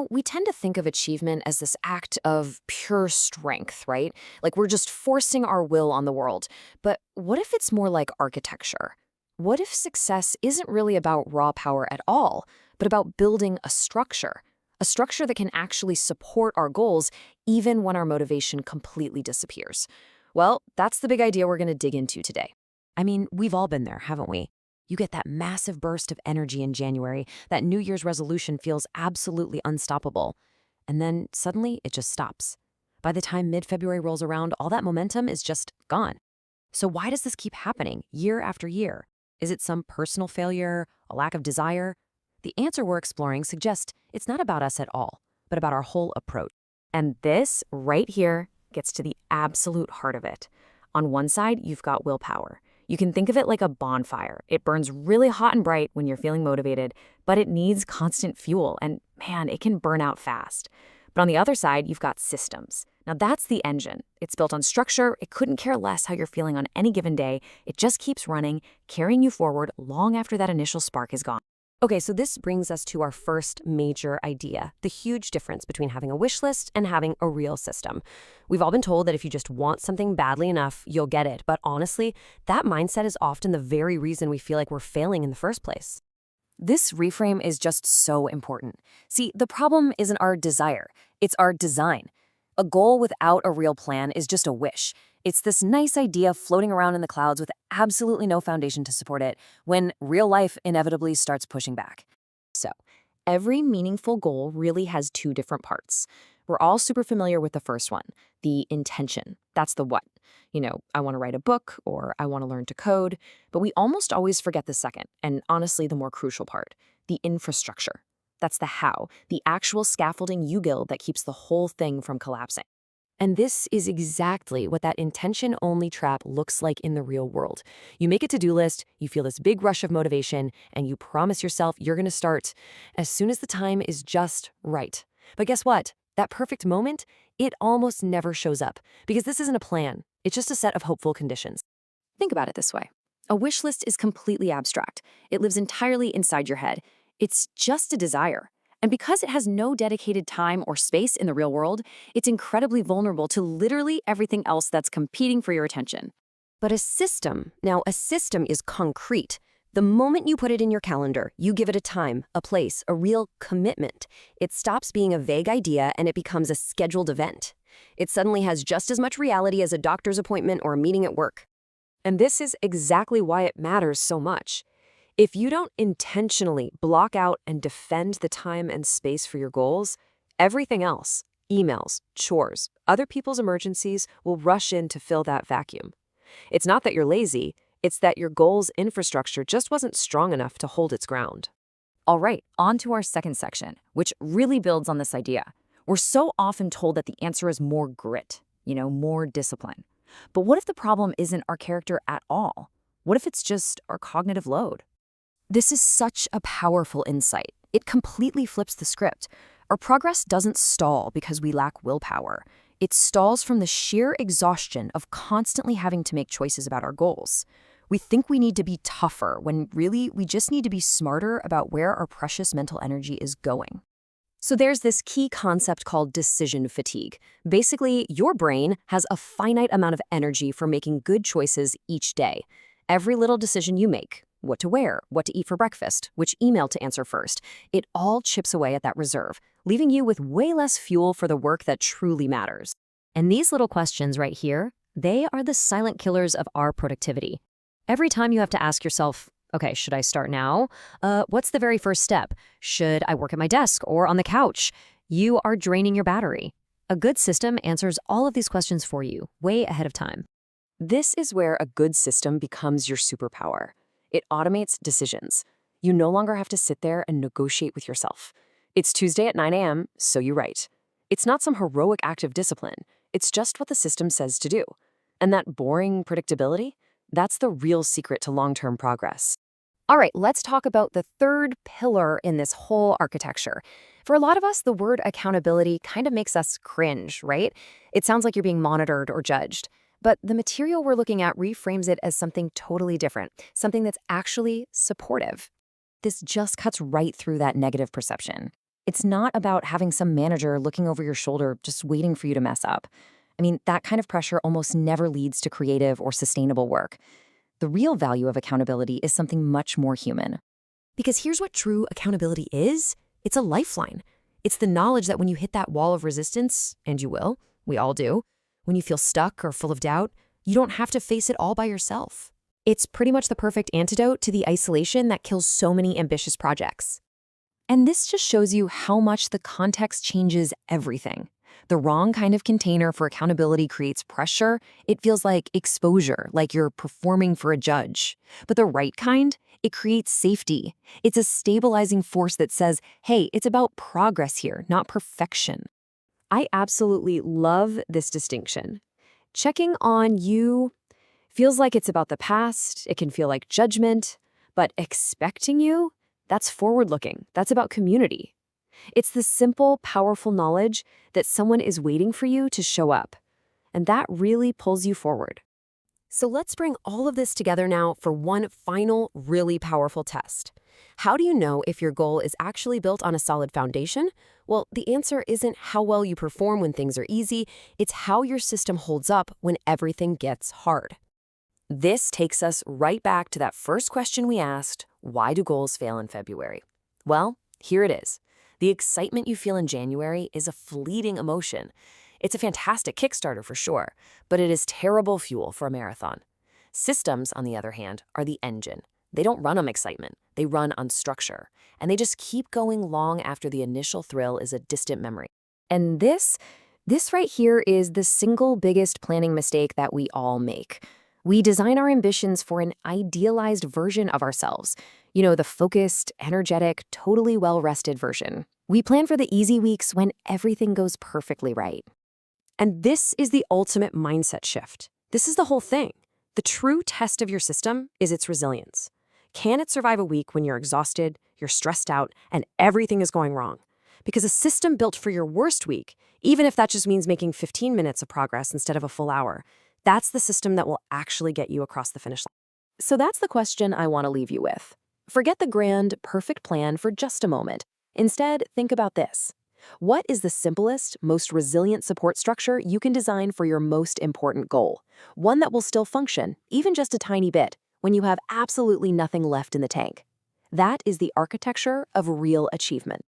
We tend to think of achievement as this act of pure strength, right? Like we're just forcing our will on the world. But what if it's more like architecture? What if success isn't really about raw power at all, but about building a structure? A structure that can actually support our goals even when our motivation completely disappears. Well, that's the big idea we're going to dig into today. I mean, we've all been there, haven't we? You get that massive burst of energy in January, that New Year's resolution feels absolutely unstoppable. And then suddenly it just stops. By the time mid-February rolls around, all that momentum is just gone. So why does this keep happening year after year? Is it some personal failure, a lack of desire? The answer we're exploring suggests it's not about us at all, but about our whole approach. And this right here gets to the absolute heart of it. On one side, you've got willpower. You can think of it like a bonfire. It burns really hot and bright when you're feeling motivated, but it needs constant fuel, and man, it can burn out fast. But on the other side, you've got systems. Now that's the engine. It's built on structure. It couldn't care less how you're feeling on any given day. It just keeps running, carrying you forward long after that initial spark is gone. Okay, so this brings us to our first major idea, the huge difference between having a wish list and having a real system. We've all been told that if you just want something badly enough, you'll get it. But honestly, that mindset is often the very reason we feel like we're failing in the first place. This reframe is just so important. See, the problem isn't our desire, it's our design. A goal without a real plan is just a wish. It's this nice idea floating around in the clouds with absolutely no foundation to support it when real life inevitably starts pushing back. So, every meaningful goal really has two different parts. We're all super familiar with the first one, the intention. That's the what. I want to write a book or I want to learn to code, but we almost always forget the second, and honestly, the more crucial part, the infrastructure. That's the how, the actual scaffolding you build that keeps the whole thing from collapsing. And this is exactly what that intention-only trap looks like in the real world. You make a to-do list, you feel this big rush of motivation, and you promise yourself you're going to start as soon as the time is just right. But guess what? That perfect moment, it almost never shows up because this isn't a plan. It's just a set of hopeful conditions. Think about it this way. A wish list is completely abstract. It lives entirely inside your head. It's just a desire. And because it has no dedicated time or space in the real world, it's incredibly vulnerable to literally everything else that's competing for your attention. But a system is concrete. The moment you put it in your calendar, you give it a time, a place, a real commitment. It stops being a vague idea and it becomes a scheduled event. It suddenly has just as much reality as a doctor's appointment or a meeting at work. And this is exactly why it matters so much. If you don't intentionally block out and defend the time and space for your goals, everything else, emails, chores, other people's emergencies will rush in to fill that vacuum. It's not that you're lazy, it's that your goals' infrastructure just wasn't strong enough to hold its ground. All right, on to our second section, which really builds on this idea. We're so often told that the answer is more grit, more discipline. But what if the problem isn't our character at all? What if it's just our cognitive load? This is such a powerful insight. It completely flips the script. Our progress doesn't stall because we lack willpower. It stalls from the sheer exhaustion of constantly having to make choices about our goals. We think we need to be tougher when really we just need to be smarter about where our precious mental energy is going. So there's this key concept called decision fatigue. Basically, your brain has a finite amount of energy for making good choices each day. Every little decision you make, what to wear, what to eat for breakfast, which email to answer first, it all chips away at that reserve, leaving you with way less fuel for the work that truly matters. And these little questions right here, they are the silent killers of our productivity. Every time you have to ask yourself, okay, should I start now? What's the very first step? Should I work at my desk or on the couch? You are draining your battery. A good system answers all of these questions for you, way ahead of time. This is where a good system becomes your superpower. It automates decisions. You no longer have to sit there and negotiate with yourself. It's Tuesday at 9 a.m., so you write. It's not some heroic act of discipline. It's just what the system says to do. And that boring predictability, that's the real secret to long-term progress. All right, let's talk about the third pillar in this whole architecture. For a lot of us, the word accountability kind of makes us cringe, right? It sounds like you're being monitored or judged. But the material we're looking at reframes it as something totally different, something that's actually supportive. This just cuts right through that negative perception. It's not about having some manager looking over your shoulder just waiting for you to mess up. I mean, that kind of pressure almost never leads to creative or sustainable work. The real value of accountability is something much more human. Because here's what true accountability is. It's a lifeline. It's the knowledge that when you hit that wall of resistance, and you will, we all do, when you feel stuck or full of doubt, you don't have to face it all by yourself. It's pretty much the perfect antidote to the isolation that kills so many ambitious projects. And this just shows you how much the context changes everything. The wrong kind of container for accountability creates pressure. It feels like exposure, like you're performing for a judge. But the right kind, it creates safety. It's a stabilizing force that says, hey, it's about progress here, not perfection. I absolutely love this distinction. Checking on you feels like it's about the past. It can feel like judgment. But expecting you, that's forward-looking. That's about community. It's the simple, powerful knowledge that someone is waiting for you to show up. And that really pulls you forward. So let's bring all of this together now for one final, really powerful test. How do you know if your goal is actually built on a solid foundation? Well, the answer isn't how well you perform when things are easy. It's how your system holds up when everything gets hard. This takes us right back to that first question we asked, why do goals fail in February? Well, here it is. The excitement you feel in January is a fleeting emotion. It's a fantastic Kickstarter for sure, but it is terrible fuel for a marathon. Systems, on the other hand, are the engine. They don't run on excitement. They run on structure. And they just keep going long after the initial thrill is a distant memory. And this right here is the single biggest planning mistake that we all make. We design our ambitions for an idealized version of ourselves. You know, the focused, energetic, totally well-rested version. We plan for the easy weeks when everything goes perfectly right. And this is the ultimate mindset shift. This is the whole thing. The true test of your system is its resilience. Can it survive a week when you're exhausted, you're stressed out, and everything is going wrong? Because a system built for your worst week, even if that just means making 15 minutes of progress instead of a full hour, that's the system that will actually get you across the finish line. So that's the question I want to leave you with. Forget the grand, perfect plan for just a moment. Instead, think about this. What is the simplest, most resilient support structure you can design for your most important goal? One that will still function, even just a tiny bit, when you have absolutely nothing left in the tank. That is the architecture of real achievement.